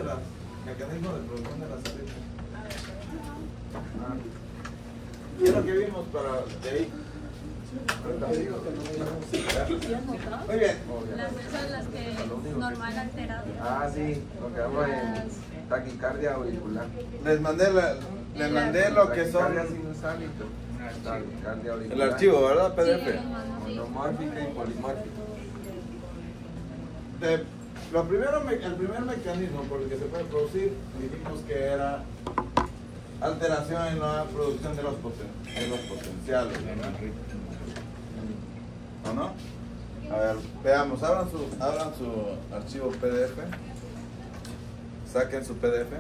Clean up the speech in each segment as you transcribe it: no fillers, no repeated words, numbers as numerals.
de los mecanismos de producción de las arritmias? ¿Qué es lo que vimos para de ahí? Muy bien. Son las que normal alteradas. Ah, sí, lo que hablo de taquicardia auricular. Les mandé lo que son Taquicardia sinusal y taquicardia auricular. el archivo, ¿verdad? PDF. Monomórfica y polimórfica. El primer mecanismo por el que se puede producir, dijimos que era alteración en la producción de los potenciales. ¿O no? A ver, veamos, abran su archivo PDF. Saquen su PDF.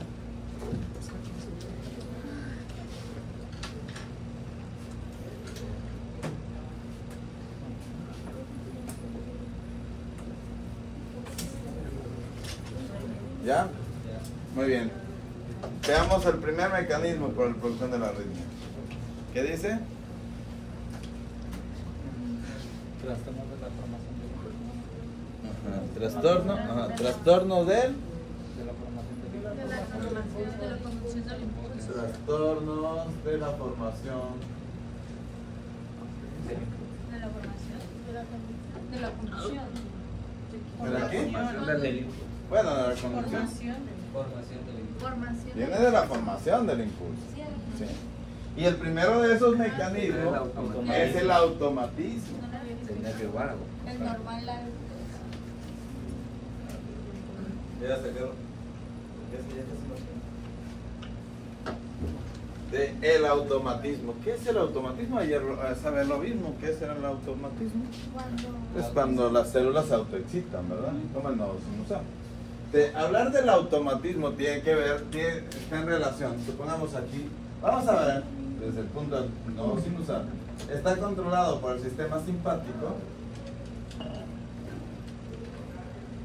¿Ya? Muy bien. Veamos el primer mecanismo por la producción de la arritmia. ¿Qué dice? Trastorno del trastornos de la formación De la conducción. ¿de la qué? Formación del delito. Bueno, de la conducción. Formación del delito. Formación. Viene de la formación del impulso. Sí. Y el primero de esos mecanismos es el automatismo. El nervio vago. El normal. Ya se quedó. De el automatismo. ¿Qué es el automatismo? Ayer saben lo mismo. ¿Qué es el automatismo? Es cuando las células se autoexcitan, ¿verdad? Como el nodo sinusal. De hablar del automatismo tiene que ver, está en relación. Supongamos aquí, vamos a ver desde el punto del nodo sinusal. Está controlado por el sistema simpático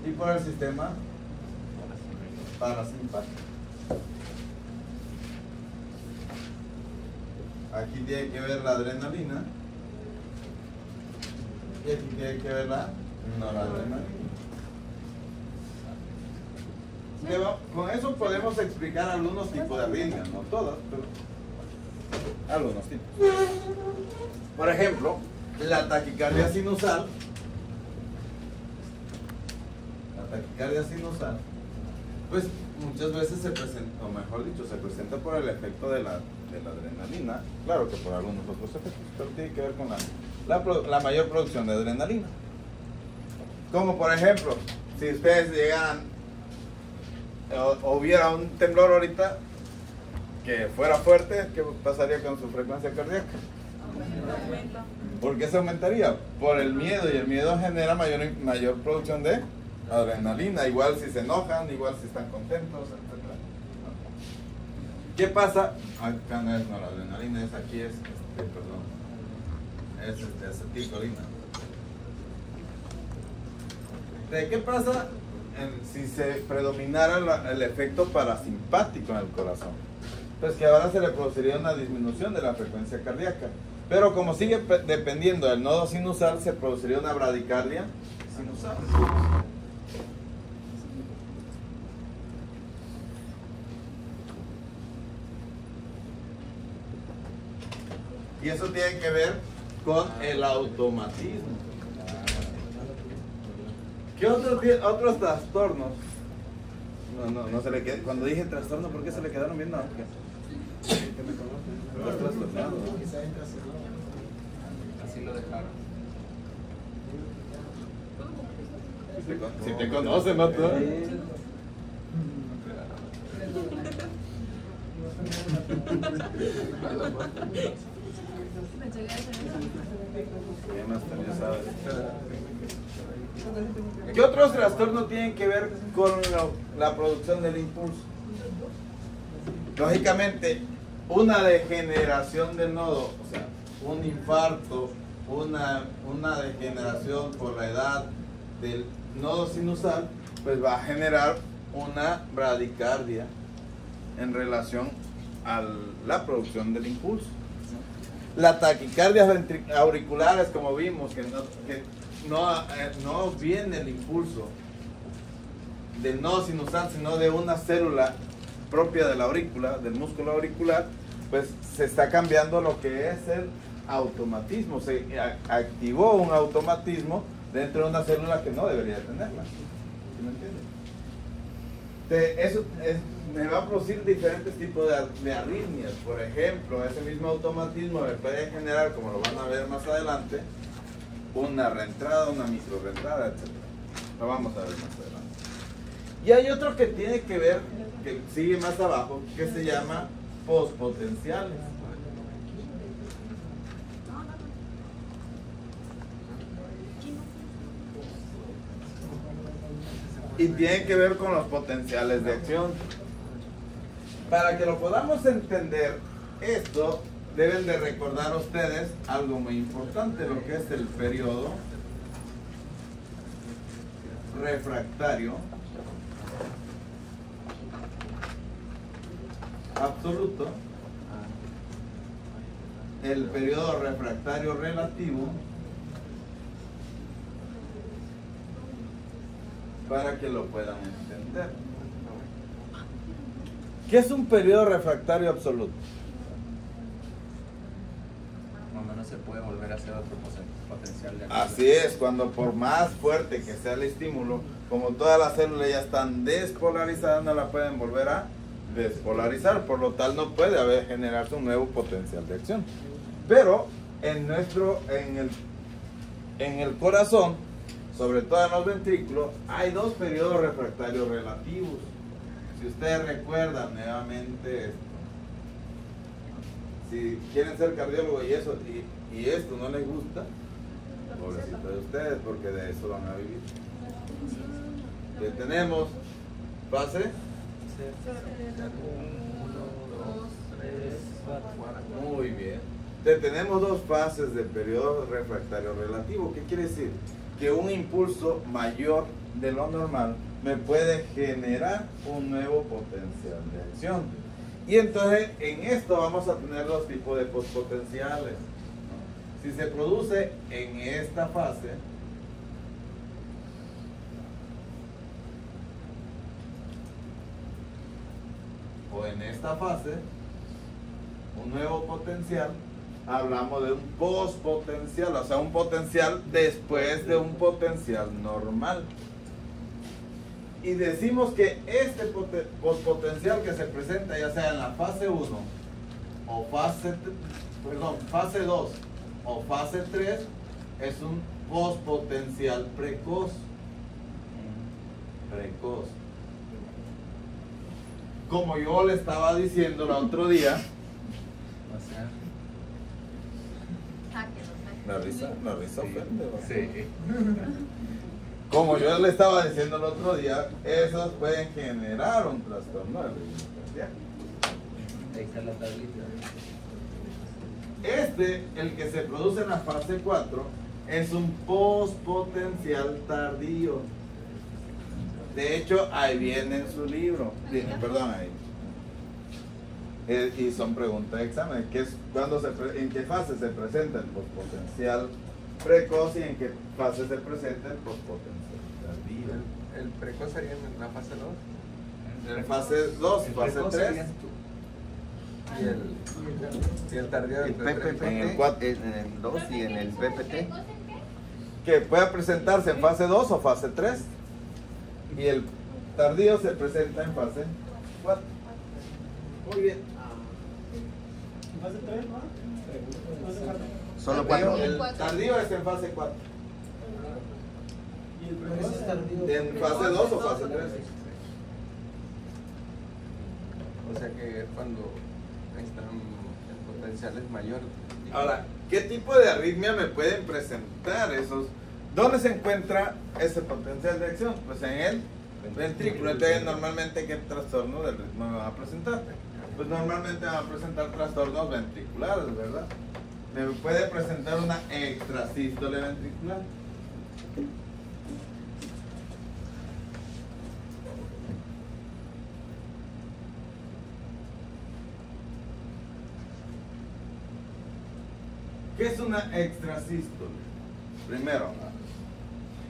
y por el sistema parasimpático. Aquí tiene que ver la adrenalina y aquí tiene que ver la noradrenalina. Con eso podemos explicar algunos tipos de arritmias, no todas, pero algunos tipos. Por ejemplo, la taquicardia sinusal. La taquicardia sinusal, pues muchas veces se presenta, o mejor dicho, se presenta por el efecto de la adrenalina, claro que por algunos otros efectos, pero tiene que ver con la mayor producción de adrenalina. Como por ejemplo, si ustedes llegaran o hubiera un temblor ahorita que fuera fuerte, ¿qué pasaría con su frecuencia cardíaca? ¿Por qué se aumentaría? Por el miedo, y el miedo genera mayor producción de adrenalina, igual si se enojan, igual si están contentos, etc. ¿Qué pasa? Acá no es noradrenalina, es aquí, es acetilcolina. ¿Qué pasa si se predominara el efecto parasimpático en el corazón? Pues que ahora se le produciría una disminución de la frecuencia cardíaca. Pero como sigue dependiendo del nodo sinusal, se produciría una bradicardia sinusal. Y eso tiene que ver con el automatismo. ¿Qué otros trastornos? No se le quedó. Cuando dije trastorno, ¿por qué se le quedaron viendo? Los trastornados. Así lo dejaron. Si te conocen, ¿no? Tú? ¿Qué más también sabes? ¿Qué otros trastornos tienen que ver con la producción del impulso? Lógicamente, una degeneración del nodo, o sea, un infarto, una degeneración por la edad del nodo sinusal, pues va a generar una bradicardia en relación a la producción del impulso. Las taquicardias auriculares, como vimos, que no viene el impulso del nodo sinusal, sino de una célula propia de la aurícula, del músculo auricular, pues se está cambiando lo que es el automatismo. Se activó un automatismo dentro de una célula que no debería tenerla. ¿Sí me entiendes? Eso me va a producir diferentes tipos de arritmias. Por ejemplo, ese mismo automatismo me puede generar, como lo van a ver más adelante, una reentrada, una microrreentrada, etc. Lo vamos a ver más adelante. Y hay otro que tiene que ver, que sigue más abajo, que se llama postpotenciales. Y tiene que ver con los potenciales de acción. Para que lo podamos entender, esto deben de recordar ustedes algo muy importante, lo que es el periodo refractario absoluto, el periodo refractario relativo, para que lo puedan entender. ¿Qué es un periodo refractario absoluto? Más o menos se puede volver a hacer otro potencial de acción. Así es, cuando por más fuerte que sea el estímulo, como todas las células ya están despolarizadas, no la pueden volver a despolarizar, por lo tal no puede generarse un nuevo potencial de acción. Pero en el corazón, sobre todo en los ventrículos, hay dos periodos refractarios relativos. Si ustedes recuerdan nuevamente esto, si quieren ser cardiólogos y esto no les gusta, pobrecito de ustedes, porque de eso van a vivir. Que tenemos fase 1, 2, 3, 4. muy bien. Tenemos dos fases de periodo refractario relativo. ¿Qué quiere decir? Que un impulso mayor de lo normal me puede generar un nuevo potencial de acción. Y entonces en esto vamos a tener dos tipos de postpotenciales, ¿no? Si se produce en esta fase, o en esta fase, un nuevo potencial, hablamos de un postpotencial, o sea, un potencial después de un potencial normal. Y decimos que este postpotencial que se presenta ya sea en la fase 1 o fase 2 o fase 3 es un postpotencial precoz. Como yo le estaba diciendo el otro día, la risa ofende, ¿no? Sí. Como yo le estaba diciendo el otro día, esos pueden generar un trastorno de ritmo cardíaco. Ahí está la tablita. El que se produce en la fase 4, es un postpotencial tardío. De hecho, ahí viene en su libro. Perdón, ahí. Y son preguntas de examen. ¿En qué fase se presenta el postpotencial precoz y en qué fase se presenta el postpotencial tardío? El precoz sería en la fase 2. En fase 2, fase 3. Y el tardío El PPT en el 2 y en el PPT. Que puede presentarse en fase 2 o fase 3. Y el tardío se presenta en fase 4. Muy bien. ¿Fase 3, no? Solo 4. El tardío es en fase 4. ¿Y el precoz es tardío? ¿En fase 2 o fase 3? O sea que es cuando el potencial es mayor. Ahora, ¿qué tipo de arritmia me pueden presentar esos? ¿Dónde se encuentra ese potencial de acción? Pues en el ventrículo. Entonces, normalmente, ¿qué trastorno del ritmo me va a presentar? Pues normalmente va a presentar trastornos ventriculares, ¿verdad? Me puede presentar una extrasístole ventricular. ¿Qué es una extrasístole? Primero,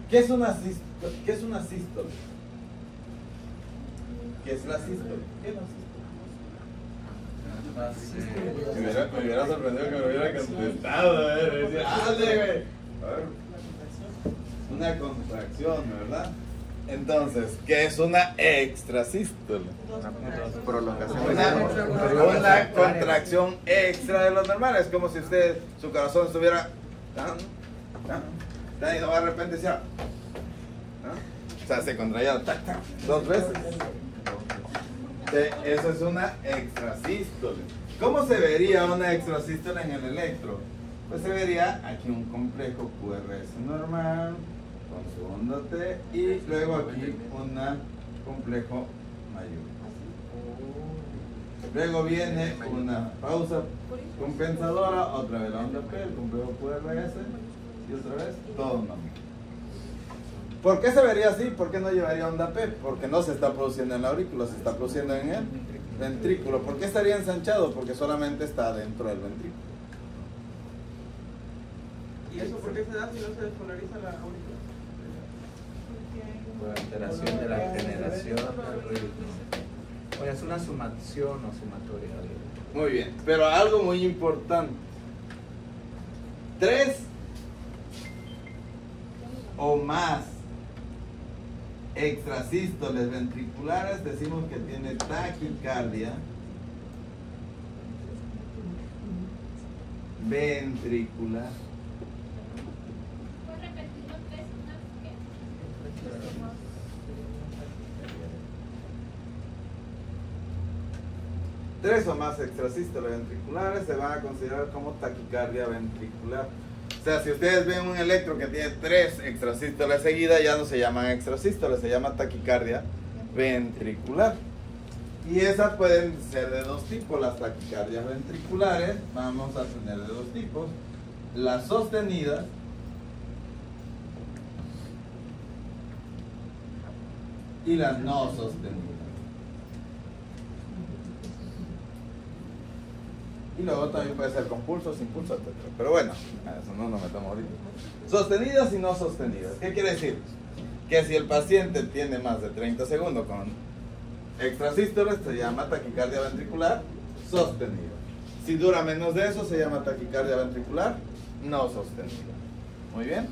¿qué es una sístole? ¿Qué es la sístole? ¿Qué es la sístole? Me hubiera sorprendido que me hubiera contestado, decía, ¡dale, güey! A ver. Una contracción, ¿verdad? Entonces, ¿qué es una extrasístole? Una prolongación. Una contracción extra de lo normal. Es como si usted, su corazón estuviera y de repente decía, o sea, se contraía tac, tac, 2 veces. Eso es una extrasístole. ¿Cómo se vería una extrasístole en el electro? Pues se vería aquí un complejo QRS normal con su onda T y luego aquí un complejo mayor. Luego viene una pausa compensadora, otra vez la onda P, el complejo QRS y otra vez todo normal. ¿Por qué se vería así? ¿Por qué no llevaría onda P? Porque no se está produciendo en la aurícula, se está produciendo en el ventrículo. ¿Por qué estaría ensanchado? Porque solamente está dentro del ventrículo. ¿Y eso por qué se da si no se despolariza la aurícula? Por alteración de la generación del ruido. Oye, es una sumación o sumatoria. Muy bien, pero algo muy importante. 3 o más extrasístoles ventriculares decimos que tiene taquicardia ventricular. ¿Puedes repetirlo 3 más qué? 3 o más extrasístoles ventriculares se van a considerar como taquicardia ventricular. O sea, si ustedes ven un electro que tiene 3 extrasístoles seguidas, ya no se llaman extrasístoles, se llama taquicardia ventricular. Y esas pueden ser de 2 tipos, las taquicardias ventriculares, vamos a tener de 2 tipos. Las sostenidas y las no sostenidas. Y luego también puede ser con pulso, sin pulso, etc. Pero bueno, a eso no nos metamos ahorita. Sostenidas y no sostenidas. ¿Qué quiere decir? Que si el paciente tiene más de 30 segundos con extrasístoles, se llama taquicardia ventricular sostenida. Si dura menos de eso, se llama taquicardia ventricular no sostenida. Muy bien.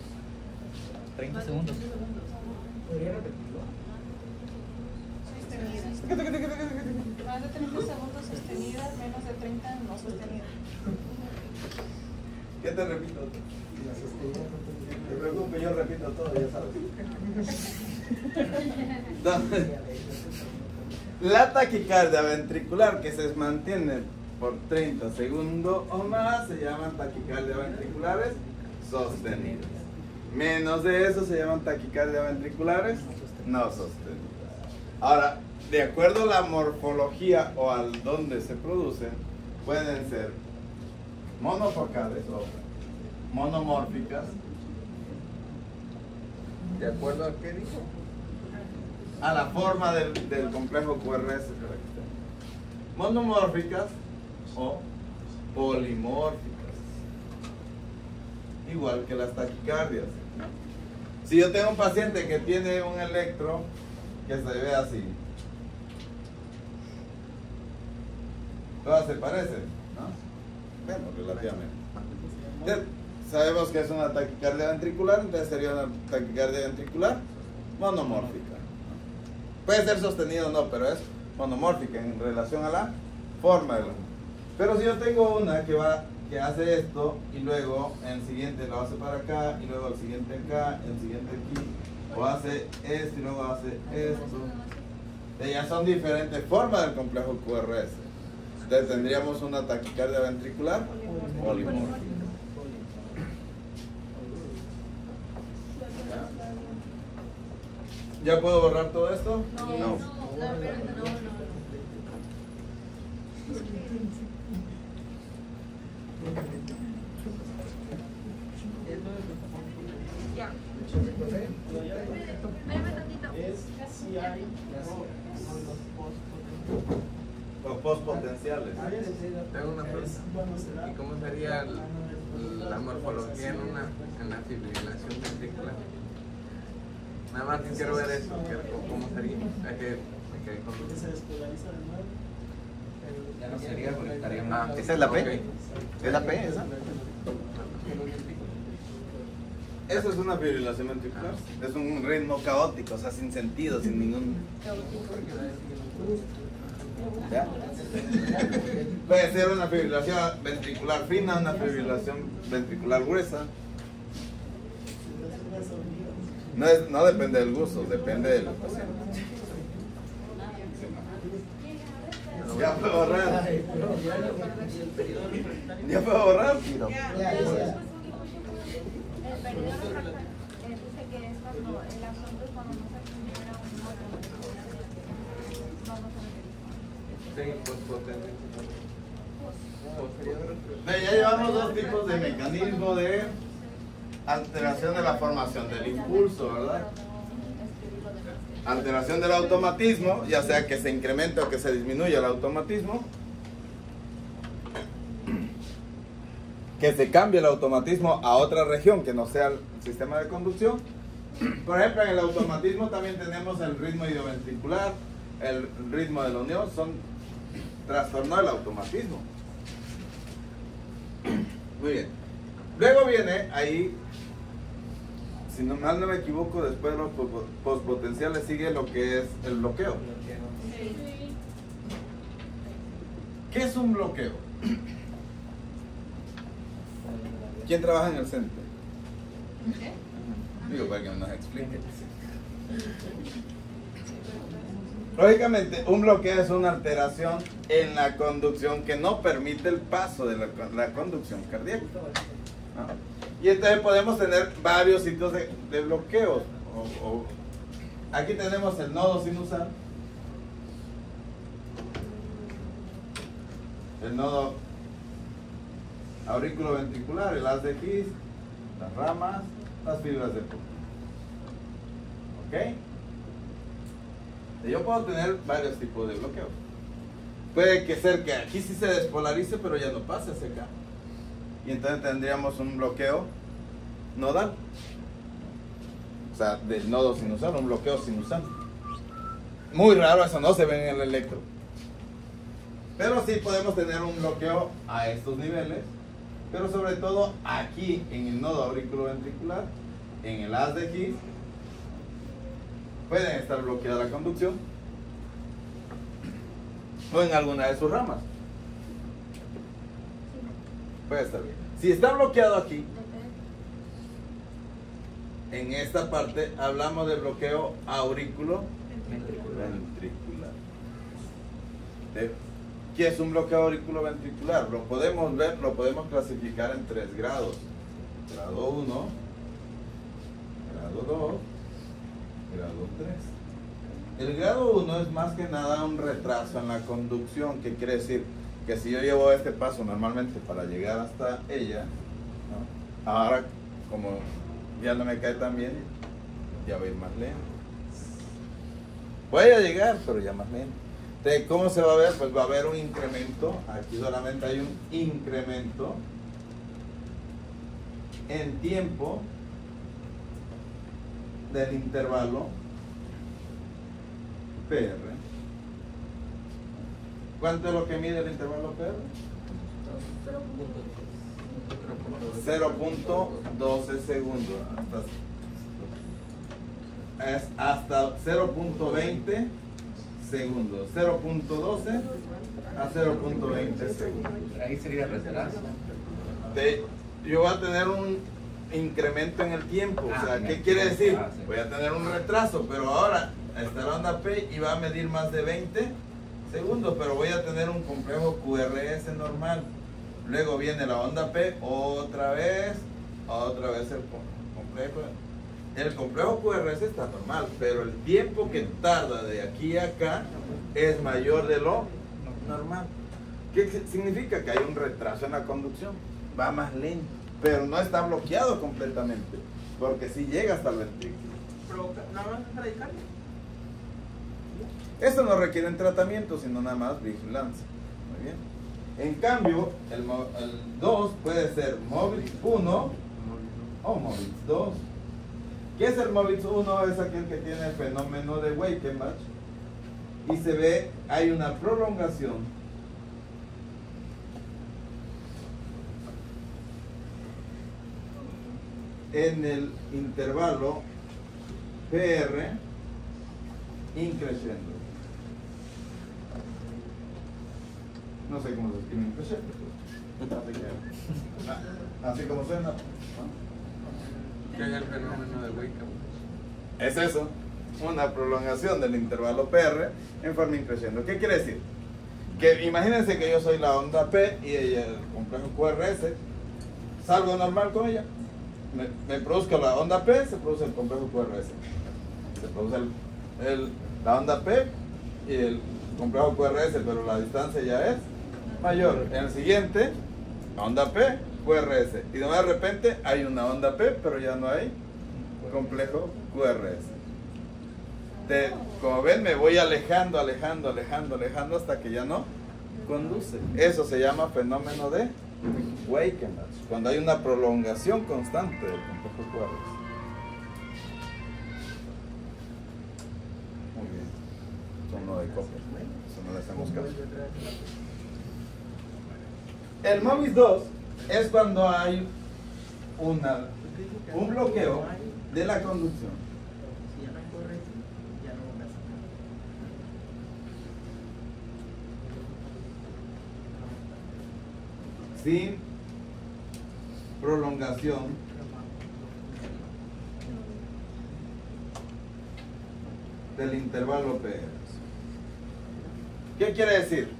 30 segundos. ¿Podría repetirlo? Más de 30 segundos sostenidas, menos de 30 no sostenidas. ¿Qué te repito? No te preocupes, yo repito todo, ya sabes. Entonces, la taquicardia ventricular que se mantiene por 30 segundos o más se llaman taquicardia ventriculares sostenidas. Menos de eso se llaman taquicardia ventriculares no sostenidas. Ahora, de acuerdo a la morfología o al donde se producen, pueden ser monofocales o monomórficas. ¿De acuerdo a qué dijo? A la forma del complejo QRS. Monomórficas o polimórficas. Igual que las taquicardias. Si yo tengo un paciente que tiene un electro que se ve así, todas se parecen, ¿no? Bueno, relativamente. Entonces, sabemos que es una taquicardia ventricular, entonces sería una taquicardia ventricular monomórfica. Puede ser sostenido o no, pero es monomórfica en relación a la forma de la. Pero si yo tengo una que hace esto y luego el siguiente lo hace para acá y luego el siguiente acá, el siguiente aquí, o hace esto y luego hace esto, ya son diferentes formas del complejo QRS. Entonces tendríamos una taquicardia ventricular polimórfica. ¿Ya puedo borrar todo esto? No. Ya. Es si hay Los postpotenciales. Tengo una pregunta. ¿Y cómo sería la morfología en la fibrilación ventricular? Nada más que quiero ver eso, cómo sería. Es que Ok, porque se despolariza de nuevo. Ya no sería porque estaríamos. Ah, ¿Esa es la P? ok. ¿Es la P esa? Eso es una fibrilación ventricular. Es un ritmo caótico, o sea, sin sentido, sin ningún. ¿Ya? Puede ser una fibrilación ventricular fina, una fibrilación ventricular gruesa. No depende del gusto, depende del paciente. Ya puedo borrar. Ya puedo borrar. El periodo refractario dice que es cuando el asunto es cuando no se genera un órgano. Vamos a ver. Sí, postpotente. Ya llevamos dos tipos de mecanismo de alteración de la formación del impulso, ¿verdad? Alteración del automatismo, ya sea que se incremente o que se disminuya el automatismo. Que se cambie el automatismo a otra región que no sea el sistema de conducción. Por ejemplo, en el automatismo también tenemos el ritmo idioventricular, el ritmo de la unión, son trastornos del automatismo. Muy bien. Luego viene ahí, si no mal no me equivoco, después de los postpotenciales sigue lo que es el bloqueo. ¿Qué es un bloqueo? ¿Quién trabaja en el centro? Digo, para que nos explique. Lógicamente, un bloqueo es una alteración en la conducción que no permite el paso de la conducción cardíaca, ¿no? Y entonces podemos tener varios sitios de bloqueos. Aquí tenemos el nodo sinusal, el nodo aurículo-ventricular, el haz de His, las ramas, las fibras de punta. ¿Ok? Yo puedo tener varios tipos de bloqueos. Puede que ser que aquí sí se despolarice, pero ya no pase hacia acá. Y entonces tendríamos un bloqueo nodal. O sea, del nodo sinusal, un bloqueo sinusal. Muy raro, eso no se ve en el electro. Pero sí podemos tener un bloqueo a estos niveles. Pero sobre todo aquí en el nodo auriculoventricular, en el haz de His, pueden estar bloqueada la conducción o en alguna de sus ramas. Puede estar bien. Si está bloqueado aquí, en esta parte hablamos de bloqueo auriculoventricular. ¿Qué es un bloqueo auriculoventricular? Lo podemos ver, lo podemos clasificar en 3 grados. Grado 1, grado 2, grado 3. El grado 1 es más que nada un retraso en la conducción, que quiere decir que si yo llevo este paso normalmente para llegar hasta ella, ¿no? Ahora como ya no me cae tan bien, ya voy a ir más lento. Voy a llegar, pero ya más lento. Entonces, ¿cómo se va a ver? Pues va a haber un incremento, aquí solamente hay un incremento en tiempo del intervalo PR. ¿Cuánto es lo que mide el intervalo PR? 0.12 segundos. Hasta 0.20 segundos. 0.12 a 0.20 segundos. Ahí sería retraso. Yo voy a tener un incremento en el tiempo. O sea, ¿qué quiere decir? Voy a tener un retraso, pero ahora está la onda P y va a medir más de 20 segundos, pero voy a tener un complejo QRS normal. Luego viene la onda P, otra vez el complejo. El complejo QRS está normal, pero el tiempo que tarda de aquí a acá es mayor de lo normal. ¿Qué significa? Que hay un retraso en la conducción. Va más lento, pero no está bloqueado completamente, porque si llega hasta el ventrículo. Pero nada más es radical. Esto no requiere tratamiento, sino nada más vigilancia. Muy bien. En cambio, el 2 puede ser Mobitz 1 o Mobitz 2. ¿Qué es el Mobitz 1? Es aquel que tiene el fenómeno de Weichenbach. y se ve, hay una prolongación en el intervalo PR increciendo. No sé cómo se escribe increciendo. Así como suena. ¿Qué es el fenómeno de Wickham? Es eso, una prolongación del intervalo PR en forma increciendo. ¿Qué quiere decir? Que imagínense que yo soy la onda P y ella el complejo QRS, salgo normal con ella, me produzco la onda P, se produce el complejo QRS. Se produce la onda P y el complejo QRS, pero la distancia ya es mayor. En el siguiente, onda P, QRS. Y de repente hay una onda P, pero ya no hay complejo QRS. Como ven, me voy alejando hasta que ya no conduce. Eso se llama fenómeno de Weichenbach, cuando hay una prolongación constante del complejo QRS. Muy bien. Son no de copia. Eso no le hacemos caso. El MOVIS 2 es cuando hay un bloqueo de la conducción. Si ya no hay corriente, ya no pasa nada. Sin prolongación del intervalo PR. ¿Qué quiere decir?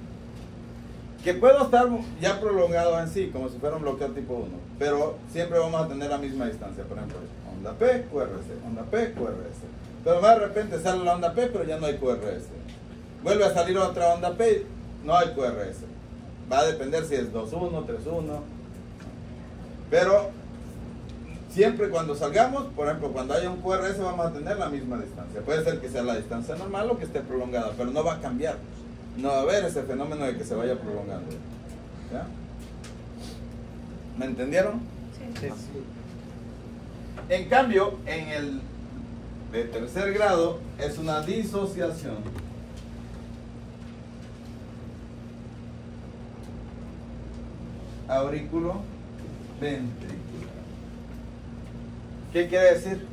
Que puedo estar ya prolongado en sí, como si fuera un bloqueo tipo 1, pero siempre vamos a tener la misma distancia. Por ejemplo, onda P, QRS, onda P, QRS. Pero de repente sale la onda P, pero ya no hay QRS. Vuelve a salir otra onda P, no hay QRS. Va a depender si es 2-1, 3-1. Pero siempre cuando salgamos, por ejemplo, cuando haya un QRS vamos a tener la misma distancia. Puede ser que sea la distancia normal o que esté prolongada, pero no va a cambiar. No va a haber ese fenómeno de que se vaya prolongando. ¿Ya? ¿Me entendieron? Sí. En cambio, en el de tercer grado es una disociación. Aurículo ventricular. ¿Qué quiere decir?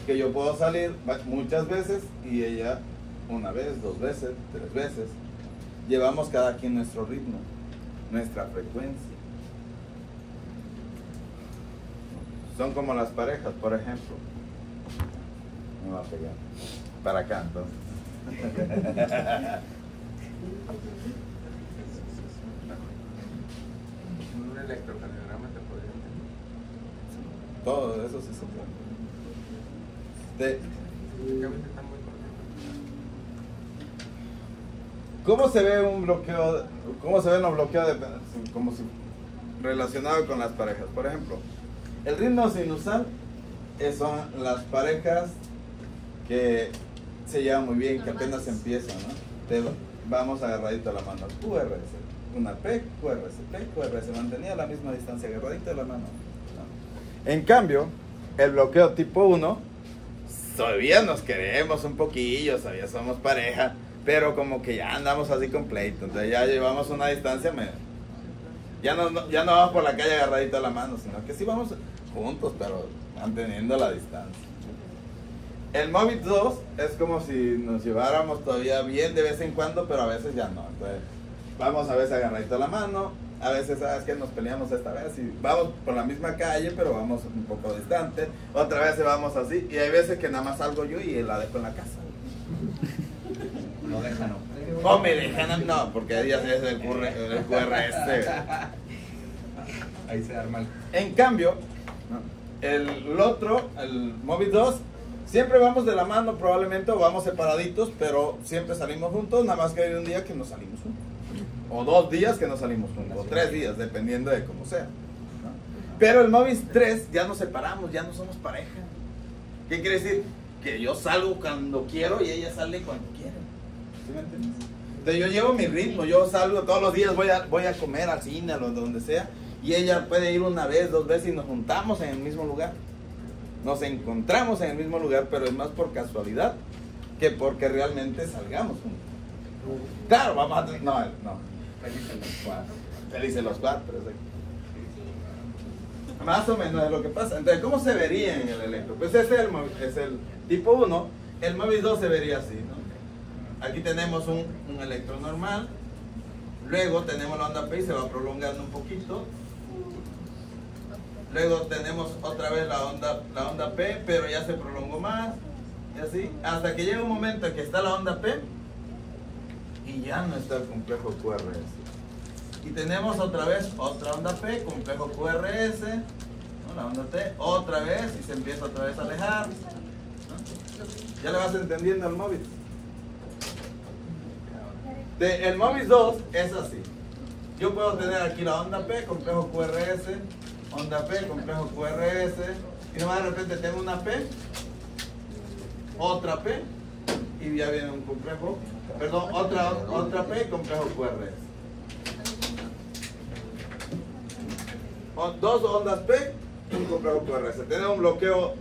Que yo puedo salir muchas veces y ella una vez, 2 veces, 3 veces. Llevamos cada quien nuestro ritmo, nuestra frecuencia. Son como las parejas, por ejemplo. Me va a pegar. Para acá, entonces. Un electrocardiograma te podría entender. Todo eso sí se puede. Prácticamente está muy corto. ¿Cómo se ve un bloqueo? ¿Cómo se ve un bloqueo como si relacionado con las parejas? Por ejemplo, el ritmo sinusal son las parejas que se llevan muy bien, que apenas empiezan, ¿no? Vamos agarradito a la mano, QRS, una P, QRS, mantenía la misma distancia, agarradito de la mano, ¿no? En cambio, el bloqueo tipo 1, todavía nos queremos un poquillo, todavía somos pareja, pero como que ya andamos así con pleito, entonces ya llevamos una distancia, ya no vamos por la calle agarradito a la mano, sino que sí vamos juntos, pero manteniendo la distancia. El MOVIS 2 es como si nos lleváramos todavía bien de vez en cuando, pero a veces ya no. Entonces, vamos a veces agarradito a la mano, a veces, ¿sabes qué? Nos peleamos esta vez y vamos por la misma calle, pero vamos un poco distante. Otra vez vamos así, y hay veces que nada más salgo yo y la dejo en la casa. No dejan, no. O me dejan, no, porque ahí ya es el QRS. Ahí se arma el... En cambio, el otro, el MOVIS 2, siempre vamos de la mano probablemente, o vamos separaditos, pero siempre salimos juntos, nada más que hay un día que no salimos juntos. O 2 días que no salimos juntos, o 3 días, dependiendo de cómo sea, ¿no? Pero el MOVIS 3 ya nos separamos, ya no somos pareja. ¿Qué quiere decir? Que yo salgo cuando quiero y ella sale cuando quiere. ¿Sí me entiendes? Entonces yo llevo mi ritmo, yo salgo todos los días, voy a comer al cine, a donde sea, y ella puede ir 1 vez, 2 veces y nos juntamos en el mismo lugar. Nos encontramos en el mismo lugar, pero es más por casualidad que porque realmente salgamos juntos. Claro, vamos a tener. No, felices los cuatro. Felices los cuatro. Más o menos es lo que pasa. Entonces, ¿cómo se vería en el electro? Pues ese es el tipo 1. El MOVIS 2 se vería así, ¿no? Aquí tenemos un electro normal. Luego tenemos la onda P y se va prolongando un poquito. Luego tenemos otra vez la onda P, pero ya se prolongó más. Y así, hasta que llega un momento en que está la onda P y ya no está el complejo QRS. Y tenemos otra vez otra onda P, complejo QRS, ¿no? La onda T, otra vez, y se empieza otra vez a alejar, ¿no? ¿Ya le vas entendiendo al MOVIS? El MOVIS 2 es así. Yo puedo tener aquí la onda P, complejo QRS, onda P, complejo QRS, y nomás de repente tengo una P, otra P, y ya viene un complejo, perdón, otra P, complejo QRS. Dos ondas P, un complejo QRS. Tenemos un bloqueo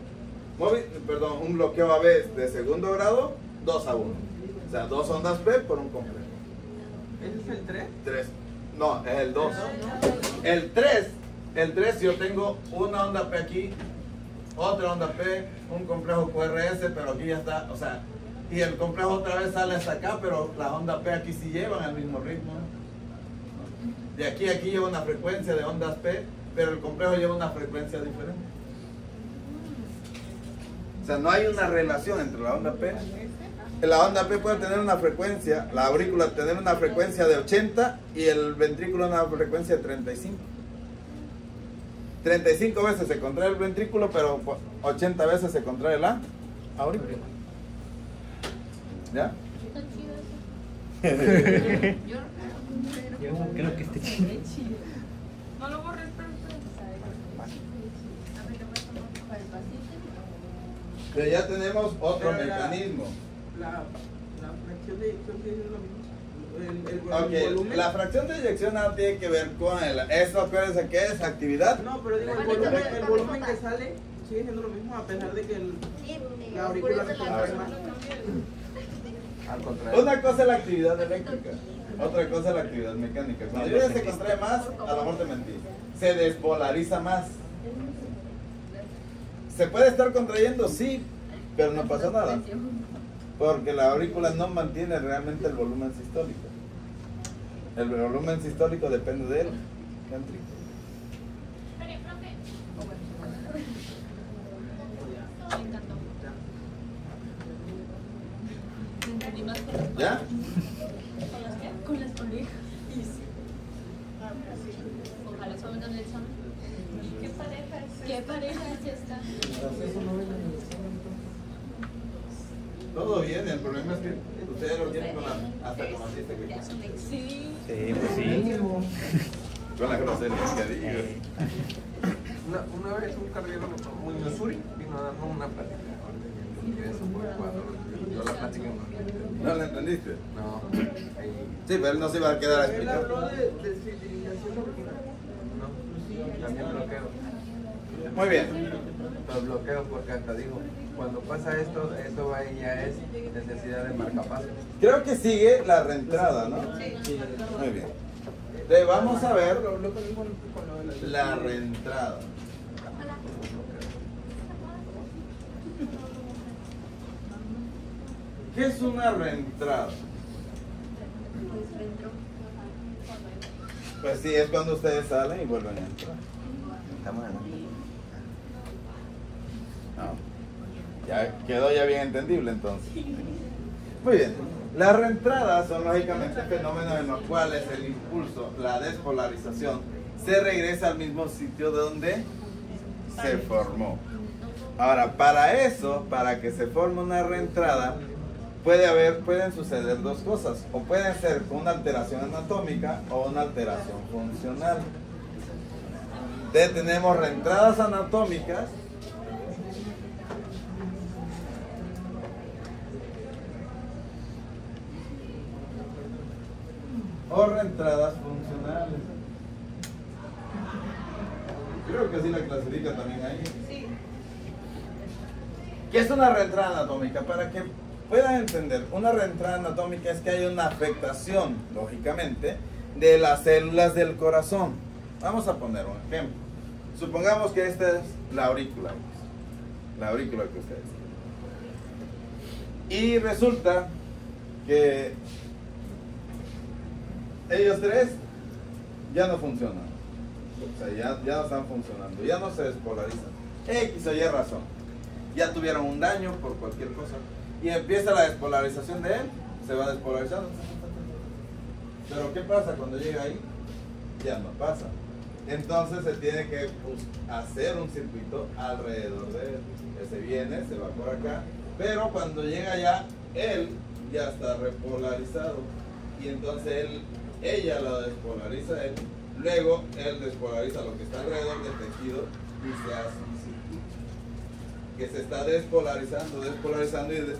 un bloqueo AB de segundo grado, 2 a 1. O sea, 2 ondas P por un complejo. ¿Ese es el 3? 3. No, es el 2. El 3 yo tengo una onda P aquí, otra onda P, un complejo QRS, pero aquí ya está, o sea, y el complejo otra vez sale hasta acá, pero la onda P aquí sí llevan el mismo ritmo. De aquí a aquí lleva una frecuencia de ondas P, pero el complejo lleva una frecuencia diferente. O sea, no hay una relación entre la onda P. La onda P puede tener una frecuencia, la aurícula tener una frecuencia de 80 y el ventrículo una frecuencia de 35. 35 veces se contrae el ventrículo, pero 80 veces se contrae la aurícula. ¿Ya? Yo creo que esté chido. No lo borres, Pero ya tenemos otro mecanismo. La fracción de eyección tiene lo mismo. Ok, volumen. la fracción de eyección nada tiene que ver con esto, acuérdense que es actividad. No, pero digo, el volumen que sale sigue siendo lo mismo a pesar de que la aurícula se contrae más. Al contrario. Una cosa es la actividad eléctrica, otra cosa es la actividad mecánica. Cuando ya se contrae más, a lo mejor te mentí, se despolariza más. ¿Se puede estar contrayendo? Sí, pero no pasa nada. Porque la aurícula no mantiene realmente el volumen sistólico. El volumen sistólico depende del ventrículo. ¿Ya? Con las orejas. Ojalá suban el examen. ¿Qué pareja es? ¿Qué pareja es esta? Todo bien, el problema es que ustedes lo tienen con la, hasta con la fiesta que Ya son ex. Sí. Sí, pues sí. con la grosería que digo. Una vez un cardiólogo muy Missouri vino a darnos una plática. Eso fue cuando yo la plática ¿No la entendiste? no. Sí, pero él no se iba a quedar a Él explicar. habló de civilización auricular. No, también bloqueo. Muy bien. Pero bloqueo porque hasta digo, cuando pasa esto va y ya es necesidad de marcapasos. Creo que sigue la reentrada, ¿no? Muy bien. Entonces vamos a ver la reentrada. ¿Qué es una reentrada? Pues sí, es cuando ustedes salen y vuelven a entrar. Estamos en No. Ya quedó ya bien entendible entonces. Muy bien. Las reentradas son lógicamente fenómenos en los cuales el impulso, la despolarización, se regresa al mismo sitio donde se formó. Ahora, para eso, para que se forme una reentrada, pueden suceder dos cosas, o pueden ser una alteración anatómica o una alteración funcional. Entonces tenemos reentradas anatómicas o reentradas funcionales. Creo que así la clasifica también ahí. Sí. ¿Qué es una reentrada anatómica? Para que puedan entender, una reentrada anatómica es que hay una afectación, lógicamente, de las células del corazón. Vamos a poner un ejemplo. Supongamos que esta es la aurícula que ustedes tienen. Y resulta que ellos tres ya no funcionan. O sea, ya no están funcionando, ya no se despolarizan. X o Y razón. Ya tuvieron un daño por cualquier cosa. Y empieza la despolarización de él, se va despolarizando. Pero ¿qué pasa cuando llega ahí? Ya no pasa. Entonces se tiene que hacer un circuito alrededor de él. Que se viene, se va por acá. Pero cuando llega allá, él ya está repolarizado. Y entonces ella lo despolariza a él. Luego él despolariza lo que está alrededor del tejido y se hace un circuito que se está despolarizando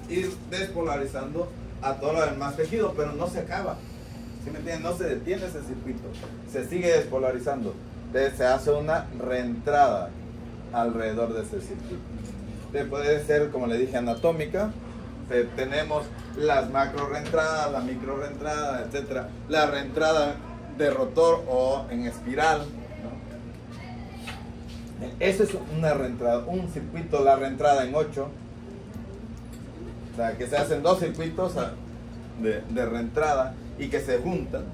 y despolarizando a todo lo demás tejido, pero no se acaba. ¿Sí me entienden? No se detiene ese circuito, se sigue despolarizando. Entonces se hace una reentrada alrededor de ese circuito. Entonces puede ser, como le dije, anatómica. Tenemos las macro reentradas, la micro reentrada, etcétera. La reentrada de rotor o en espiral, ¿no? Eso es una reentrada, un circuito, la reentrada en 8. O sea, que se hacen dos circuitos de reentrada y que se juntan.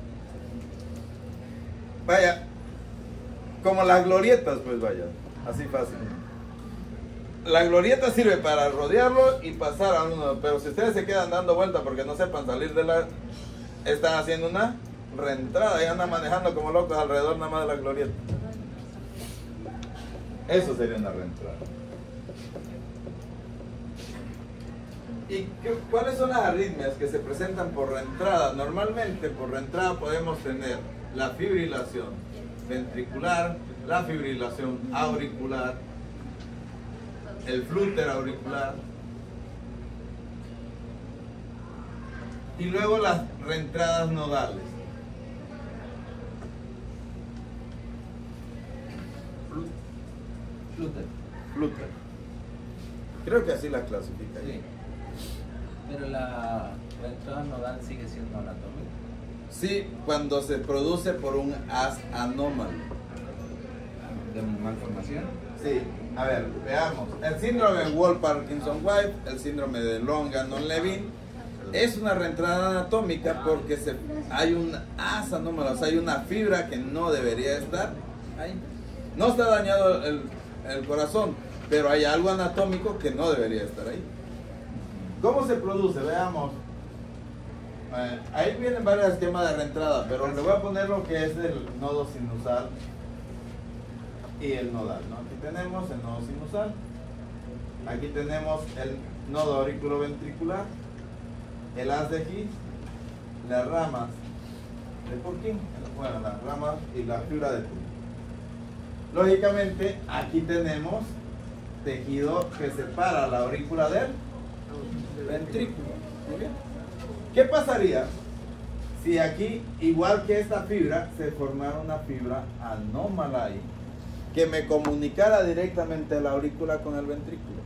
Vaya, como las glorietas, pues vaya, así fácil. La glorieta sirve para rodearlo y pasar a uno, pero si ustedes se quedan dando vuelta porque no sepan salir de la... Están haciendo una reentrada y andan manejando como locos alrededor nada más de la glorieta. Eso sería una reentrada. ¿Y cuáles son las arritmias que se presentan por reentrada? Normalmente por reentrada podemos tener la fibrilación ventricular, la fibrilación auricular, el flúter auricular y luego las reentradas nodales. Flúter. Creo que así la clasifica. Sí. Pero la entrada nodal sigue siendo anatómica. Sí, cuando se produce por un haz anómalo. ¿De malformación? Sí, a ver, veamos. El síndrome de Wolff-Parkinson-White, el síndrome de Long-Gannon-Levin, es una reentrada anatómica porque hay un haz anómalo, o sea, hay una fibra que no debería estar ahí. No está dañado el corazón, pero hay algo anatómico que no debería estar ahí. ¿Cómo se produce? Veamos. Ahí vienen varios esquemas de reentrada, pero le voy a poner lo que es el nodo sinusal y el nodal, ¿no? Aquí tenemos el nodo sinusal, aquí tenemos el nodo auriculoventricular, el haz de His, las ramas de Purkinje, bueno, las ramas y la fibra de Purkinje. Lógicamente, aquí tenemos tejido que separa la aurícula del ventrículo. Muy bien. ¿Qué pasaría si aquí, igual que esta fibra, se formara una fibra anómala ahí, que me comunicara directamente la aurícula con el ventrículo?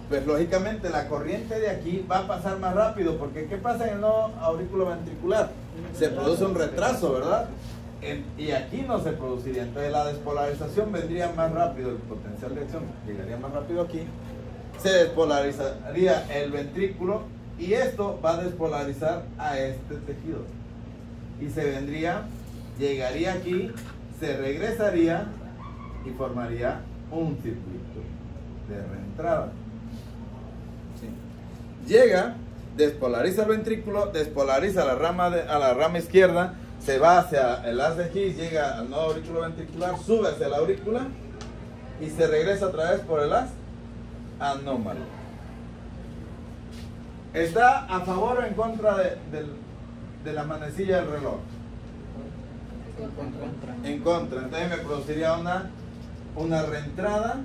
Pues lógicamente la corriente de aquí va a pasar más rápido, porque ¿qué pasa en el nodo auriculoventricular? Se produce un retraso, ¿verdad? Y aquí no se produciría, entonces la despolarización vendría más rápido, el potencial de acción llegaría más rápido aquí, se despolarizaría el ventrículo y esto va a despolarizar a este tejido y se vendría, llegaría aquí, se regresaría y formaría un circuito de reentrada. ¿Sí? Llega, despolariza el ventrículo, despolariza a la rama izquierda, se va hacia el haz de His, llega al nodo auriculoventricular, sube hacia la aurícula y se regresa otra vez por el haz anómalo. ¿Está a favor o en contra de la manecilla del reloj? En contra. Entonces me produciría una reentrada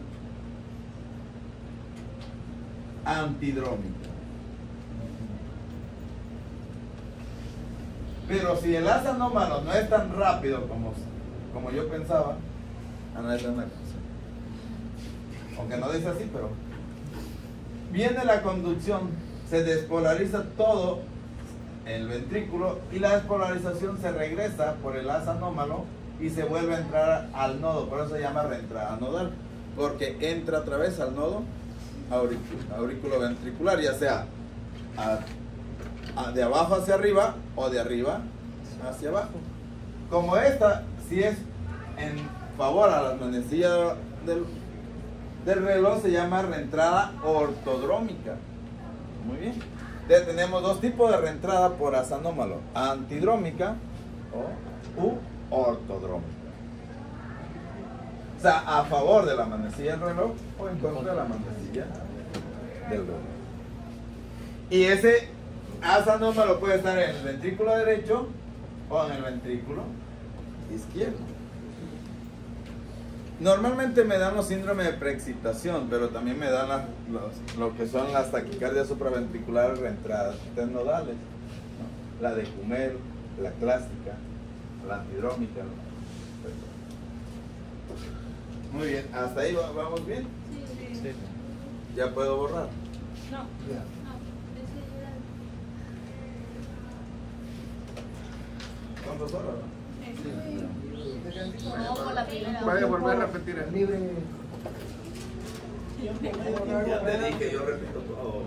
antidrómica. Pero si el haz anómalo no es tan rápido como yo pensaba, no es una cosa. Aunque no dice así, pero viene la conducción, se despolariza todo el ventrículo y la despolarización se regresa por el haz anómalo y se vuelve a entrar al nodo, por eso se llama reentrada nodal, porque entra a través al nodo auriculoventricular, ya sea de abajo hacia arriba o de arriba hacia abajo. Como esta, si es en favor a las manecillas del reloj, se llama reentrada ortodrómica. Muy bien. Entonces tenemos dos tipos de reentrada por haz anómalo: antidrómica u ortodrómica. O sea, a favor de la manecilla del reloj o en contra de la manecilla del reloj. Y ese haz anómalo puede estar en el ventrículo derecho o en el ventrículo izquierdo. Normalmente me dan los síndromes de preexcitación, pero también me dan lo que son las taquicardias supraventriculares reentradas internodales, ¿no? La de Kummer, la clásica, la antidrómica, ¿no? Muy bien, ¿hasta ahí vamos bien? Sí. ¿Ya puedo borrar? No. ¿Son 2 horas, no? No, por la primera. Vaya a volver a repetir el libre. Ya te dije, yo repito todo.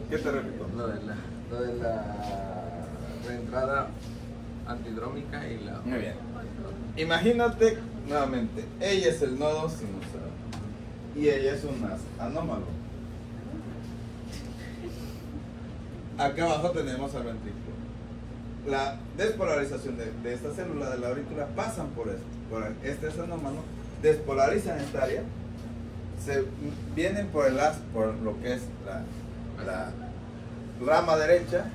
¿Qué te repito? Lo de la reentrada antidrómica y la... Muy bien. Imagínate nuevamente, ella es el nodo sinusal y ella es un haz anómalo. Acá abajo tenemos al ventrículo. La despolarización de esta célula de la aurícula pasan por esto, por este haz anómalo, despolarizan esta área, se vienen por el haz, por lo que es la rama derecha,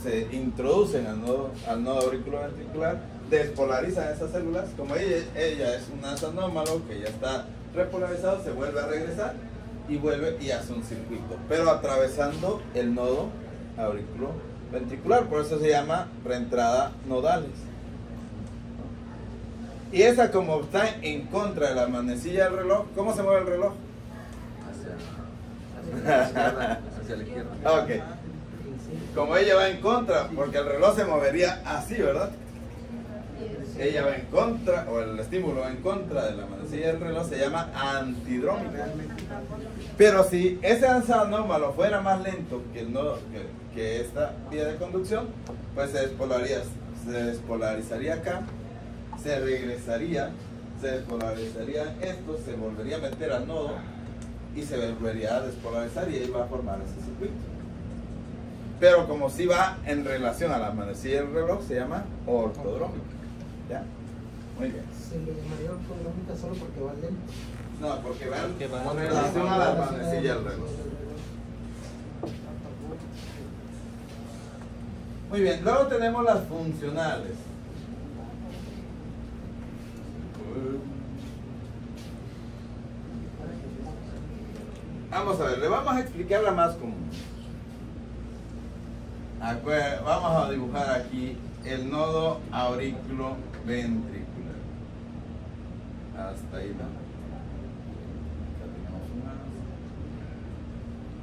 se introducen al nodo auriculoventricular, despolarizan esas células. Como ella es un haz anómalo que ya está repolarizado, se vuelve a regresar y vuelve y hace un circuito, pero atravesando el nodo auriculoventricular, por eso se llama reentrada nodales. Y esa, como está en contra de la manecilla del reloj, ¿cómo se mueve el reloj? Hacia la izquierda. Ok. Como ella va en contra, porque el reloj se movería así, ¿verdad? Ella va en contra, o el estímulo va en contra de la manecilla del reloj, se llama antidrómica. Pero si ese haz anómalo fuera más lento que esta vía de conducción, pues se despolarizaría acá, se regresaría, se despolarizaría esto, se volvería a meter al nodo y se volvería a despolarizar y ahí va a formar ese circuito. Pero como si va en relación a la manecilla del reloj, se llama ortodrómica. ¿Ya? Muy bien. Se le llamaría ortodrómica solo porque va lento. No, porque va va en relación a la manecilla del reloj. Muy bien, luego tenemos las funcionales. Vamos a ver, le vamos a explicar la más común. Vamos a dibujar aquí el nodo auriculoventricular. Hasta ahí va.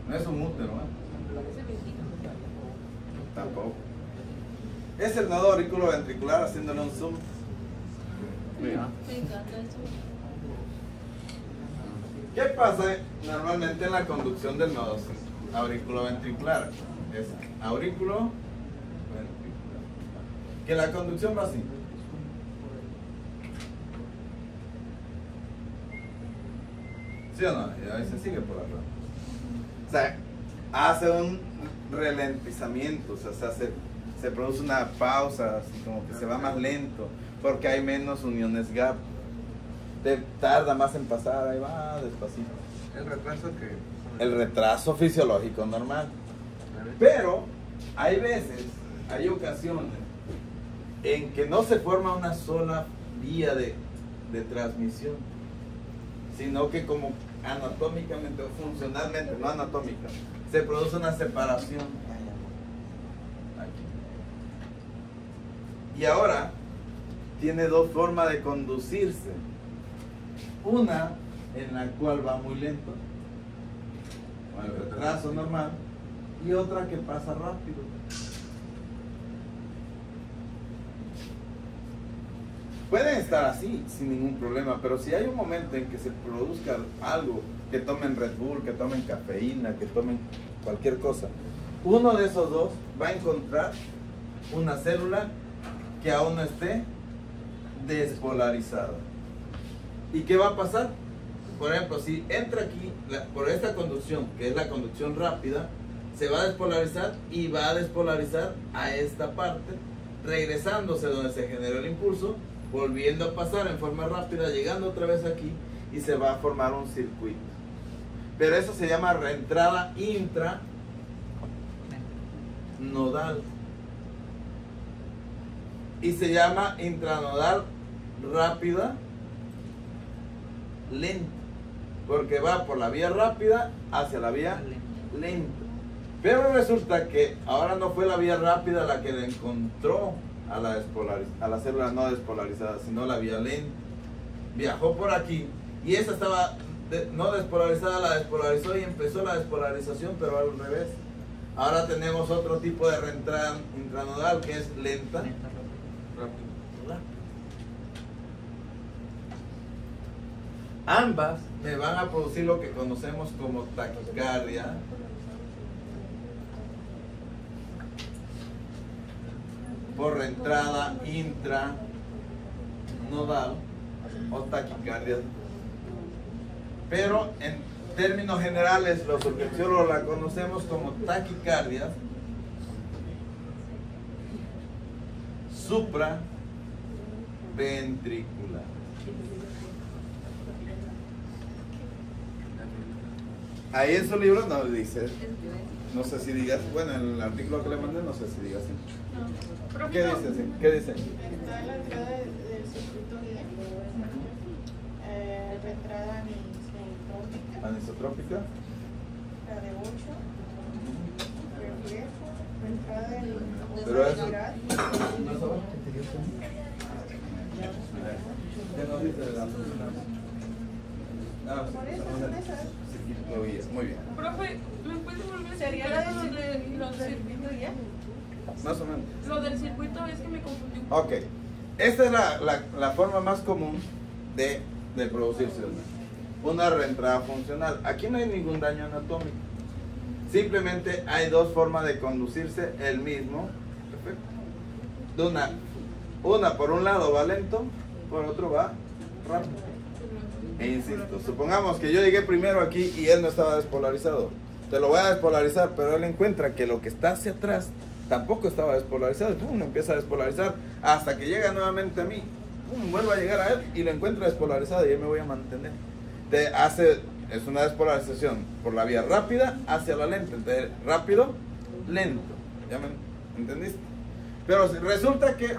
No es un útero, ¿eh? Tampoco. Es el nodo auriculoventricular, haciéndole un zoom. ¿Qué pasa normalmente en la conducción del nodo auriculoventricular? Es aurículo ventricular. Que la conducción va así. ¿Sí o no? Y ahí se sigue por la rama. O sea, hace un ralentizamiento, o sea, se produce una pausa, así como que se va más lento, porque hay menos uniones gap. Tarda más en pasar, ahí va despacito. El retraso que... El retraso fisiológico normal. Pero hay veces, hay ocasiones en que no se forma una sola vía de transmisión, sino que como anatómicamente o funcionalmente, no anatómica, se produce una separación aquí. Y ahora tiene dos formas de conducirse. Una en la cual va muy lento, con el retraso normal, y otra que pasa rápido. Pueden estar así sin ningún problema, pero si hay un momento en que se produzca algo, que tomen Red Bull, que tomen cafeína, que tomen cualquier cosa, uno de esos dos va a encontrar una célula que aún no esté despolarizada. ¿Y qué va a pasar? Por ejemplo, si entra aquí por esta conducción, que es la conducción rápida, se va a despolarizar y va a despolarizar a esta parte, regresándose donde se generó el impulso, volviendo a pasar en forma rápida, llegando otra vez aquí y se va a formar un circuito. Pero eso se llama reentrada intranodal. Y se llama intranodal rápida lenta, porque va por la vía rápida hacia la vía lenta. Pero resulta que ahora no fue la vía rápida la que le encontró a la célula no despolarizada, sino la vía lenta. Viajó por aquí y esa estaba no despolarizada, la despolarizó y empezó la despolarización, pero al revés. Ahora tenemos otro tipo de reentrada intranodal que es lenta, rápida. Ambas me van a producir lo que conocemos como taquicardia por reentrada intranodal o taquicardia. Pero en términos generales los urgenciólogos la conocemos como taquicardia supraventricular. Ahí en su libro no dice, no sé si digas, bueno, en el artículo que le mandé no sé si digas así. No. ¿Qué dice así? ¿Qué dice? Está la entrada del circuito guía, la entrada Anisotrópica. la de 8, reflejo, la entrada del Pero eso- espiral. ¿Más abajo? ¿Qué nos dice de la Por eso son esas. Muy bien. Profe, ¿me puede volver a ¿Sería la del circuito guía? Más o menos. Lo del circuito es que me confundí un Ok. Esta es la forma más común de producirse una reentrada funcional. Aquí no hay ningún daño anatómico. Simplemente hay dos formas de conducirse el mismo efecto. Una por un lado va lento, por otro va rápido. E insisto, supongamos que yo llegué primero aquí y él no estaba despolarizado. Te lo voy a despolarizar, pero él encuentra que lo que está hacia atrás tampoco estaba despolarizado. Y pum, empieza a despolarizar hasta que llega nuevamente a mí. Pum, vuelve a llegar a él y lo encuentra despolarizado y yo me voy a mantener. Es una despolarización por la vía rápida hacia la lenta. Entonces, rápido, lento. ¿Ya me entendiste? Pero resulta que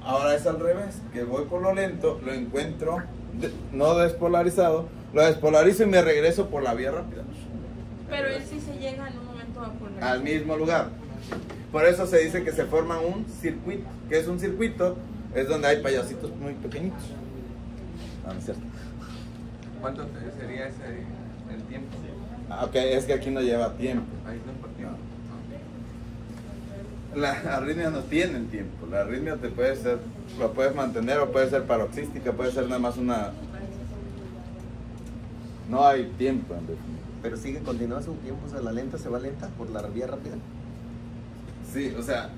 ahora es al revés, que voy por lo lento, lo encuentro no despolarizado, lo despolarizo y me regreso por la vía rápida. Pero él sí se llega en un momento a poner Al mismo lugar. Por eso se dice que se forma un circuito. ¿Qué es un circuito? Es donde hay payasitos muy pequeñitos. No es cierto. ¿Cuánto sería ese el tiempo? Ok, es que aquí no lleva tiempo. Ahí no es por tiempo. La arritmia no tiene tiempo. La arritmia lo puedes mantener o puede ser paroxística, puede ser nada más una... No hay tiempo en definitiva. Pero sigue, continúa su tiempo, o sea, la lenta se va lenta por la vía rápida. Sí, o sea,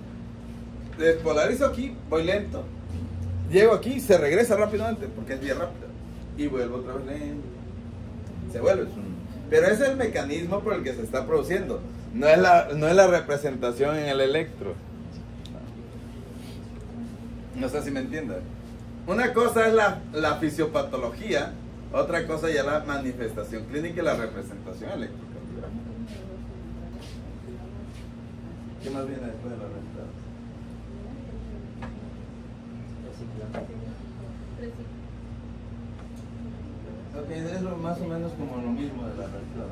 despolarizo aquí, voy lento, llego aquí, se regresa rápidamente porque es vía rápida y vuelvo otra vez lento. Se vuelve. Pero ese es el mecanismo por el que se está produciendo. No es la representación en el electro. No sé si me entiendes. Una cosa es la fisiopatología, otra cosa ya la manifestación clínica y la representación electrocardiográfica. ¿Qué más viene después de la reentrada? Ok, es más o menos como lo mismo de la reentrada.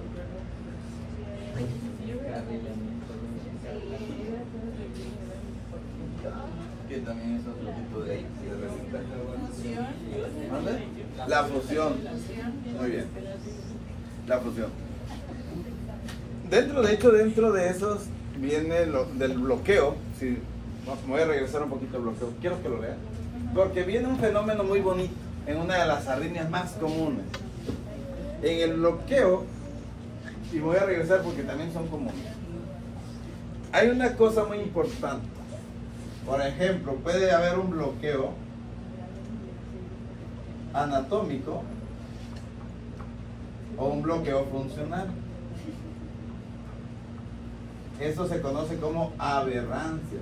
Que también es otro tipo de resistencia. ¿Vale? La fusión. Muy bien. La fusión. Dentro de esos viene lo del bloqueo. Si, me voy a regresar un poquito al bloqueo. Quiero que lo vean. Porque viene un fenómeno muy bonito en una de las arritmias más comunes. En el bloqueo, y voy a regresar porque también son comunes, hay una cosa muy importante. Por ejemplo, puede haber un bloqueo anatómico o un bloqueo funcional. Eso se conoce como aberrancia.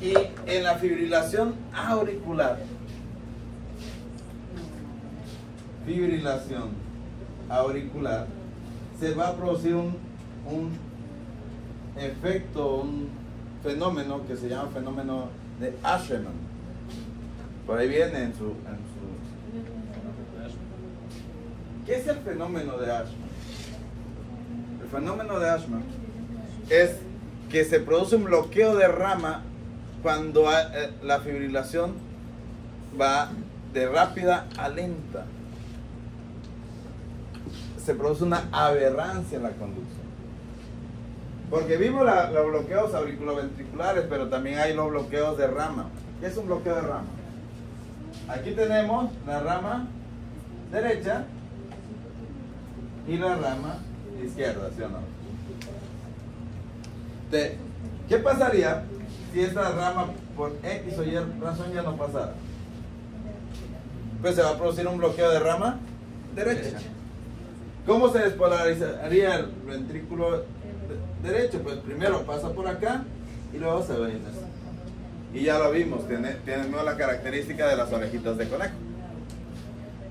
Y en la fibrilación auricular, se va a producir un efecto, un fenómeno que se llama fenómeno de Ashman. Por ahí viene en su... ¿Qué es el fenómeno de Ashman? El fenómeno de Ashman es que se produce un bloqueo de rama cuando la fibrilación va de rápida a lenta. Se produce una aberrancia en la conducción. Porque vimos los bloqueos auriculoventriculares, pero también hay los bloqueos de rama. ¿Qué es un bloqueo de rama? Aquí tenemos la rama derecha y la rama izquierda, ¿sí o no? ¿Qué pasaría si esta rama por X o Y razón ya no pasara? Pues se va a producir un bloqueo de rama derecha. ¿Cómo se despolarizaría el ventrículo derecho? Pues primero pasa por acá y luego se ve en esto. Y ya lo vimos, tiene la característica de las orejitas de conejo.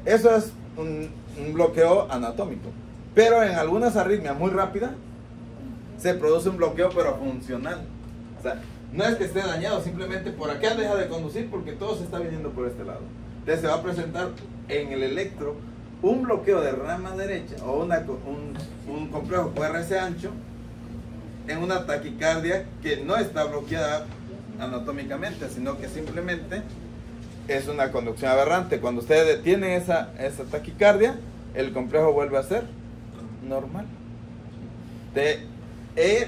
Eso es un bloqueo anatómico. Pero en algunas arritmias muy rápidas se produce un bloqueo pero funcional. O sea, no es que esté dañado, simplemente por acá deja de conducir porque todo se está viniendo por este lado. Entonces se va a presentar en el electro un bloqueo de rama derecha o un complejo QRS ancho en una taquicardia que no está bloqueada anatómicamente, sino que simplemente es una conducción aberrante. Cuando usted detiene esa taquicardia, el complejo vuelve a ser normal.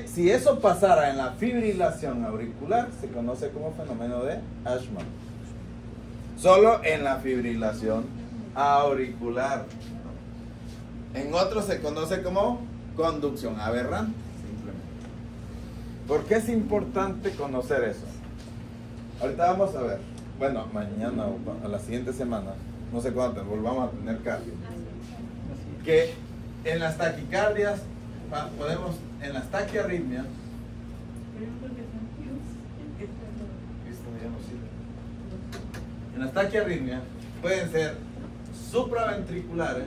Si eso pasara en la fibrilación auricular, se conoce como fenómeno de Ashman. Solo en la fibrilación auricular. En otros se conoce como conducción aberrante, simplemente. ¿Por qué es importante conocer eso? Ahorita vamos a ver. Bueno, mañana o a la siguiente semana, no sé cuándo volvamos a tener cardio. Que en las taquicardias en las taquiarritmias, en las taquiarritmias pueden ser supraventriculares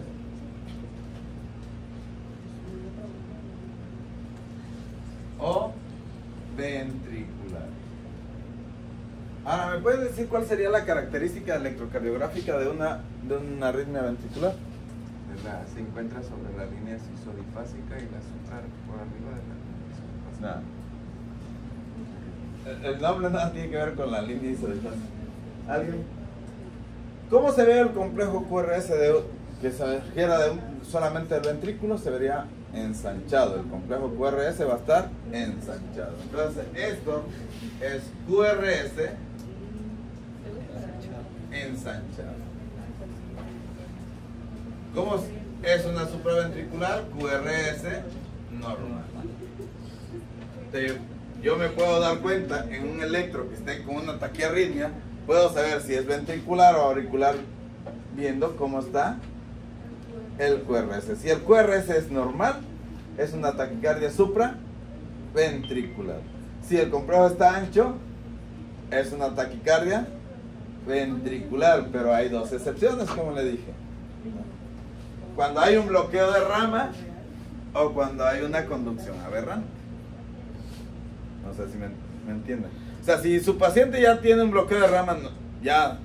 o ventriculares. Ahora, ¿me puedes decir cuál sería la característica electrocardiográfica de una arritmia ventricular? Se encuentra sobre la línea cisodifásica y la supra por arriba de la línea cisodifásica. El nombre nada tiene que ver con la línea cisodifásica. ¿Alguien? ¿Cómo se ve el complejo QRS que se requiera solamente el ventrículo? Se vería ensanchado. El complejo QRS va a estar ensanchado. Entonces, esto es QRS ensanchado. ¿Cómo es una supraventricular? QRS normal. Entonces, yo me puedo dar cuenta en un electro que esté con una taquiarritmia, puedo saber si es ventricular o auricular viendo cómo está el QRS. Si el QRS es normal, es una taquicardia supraventricular. Si el complejo está ancho, es una taquicardia ventricular, pero hay dos excepciones, como le dije. Cuando hay un bloqueo de rama o cuando hay una conducción aberrante. No sé si me entienden. O sea, si su paciente ya tiene un bloqueo de rama ya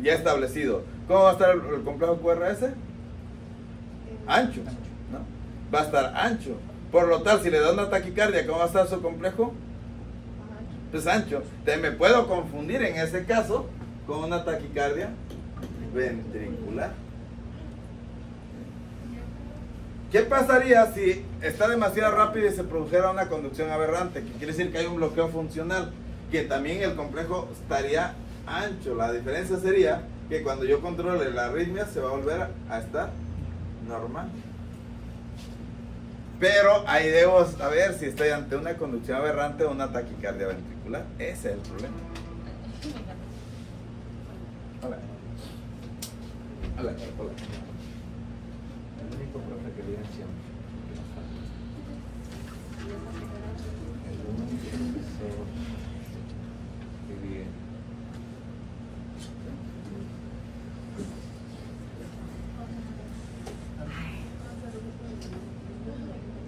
establecido, ¿cómo va a estar el complejo QRS? Ancho, ¿no? Va a estar ancho. Por lo tal, si le da una taquicardia, ¿cómo va a estar su complejo? Pues ancho. Entonces me puedo confundir en ese caso con una taquicardia ventricular. ¿Qué pasaría si está demasiado rápido y se produjera una conducción aberrante? Que quiere decir que hay un bloqueo funcional, que también el complejo estaría ancho. La diferencia sería que cuando yo controle la arritmia se va a volver a estar normal. Pero ahí debo saber si estoy ante una conducción aberrante o una taquicardia ventricular. Ese es el problema. Hola. Hola, hola. El único profe que viene siempre. El único profesor que viene.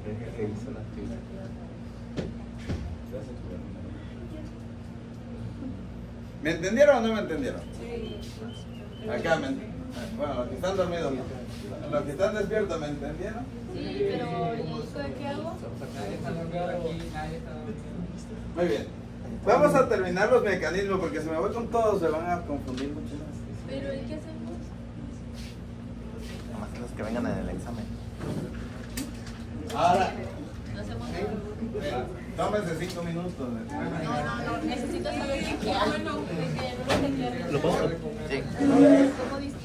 Es el que hizo la fila. ¿Me entendieron o no me entendieron? Sí. Acá bueno, los que están dormidos no. Los que están despiertos, ¿me entendieron? Sí, pero ¿y qué hago? Muy bien. Vamos a terminar los mecanismos porque si me voy con todos se van a confundir mucho más. Pero ¿y qué hacemos? Nomás los que vengan en el examen. Ahora, No hacemos tómense 5 minutos. No, necesito saber qué hago. ¿Lo puedo? Sí. ¿Cómo distingo?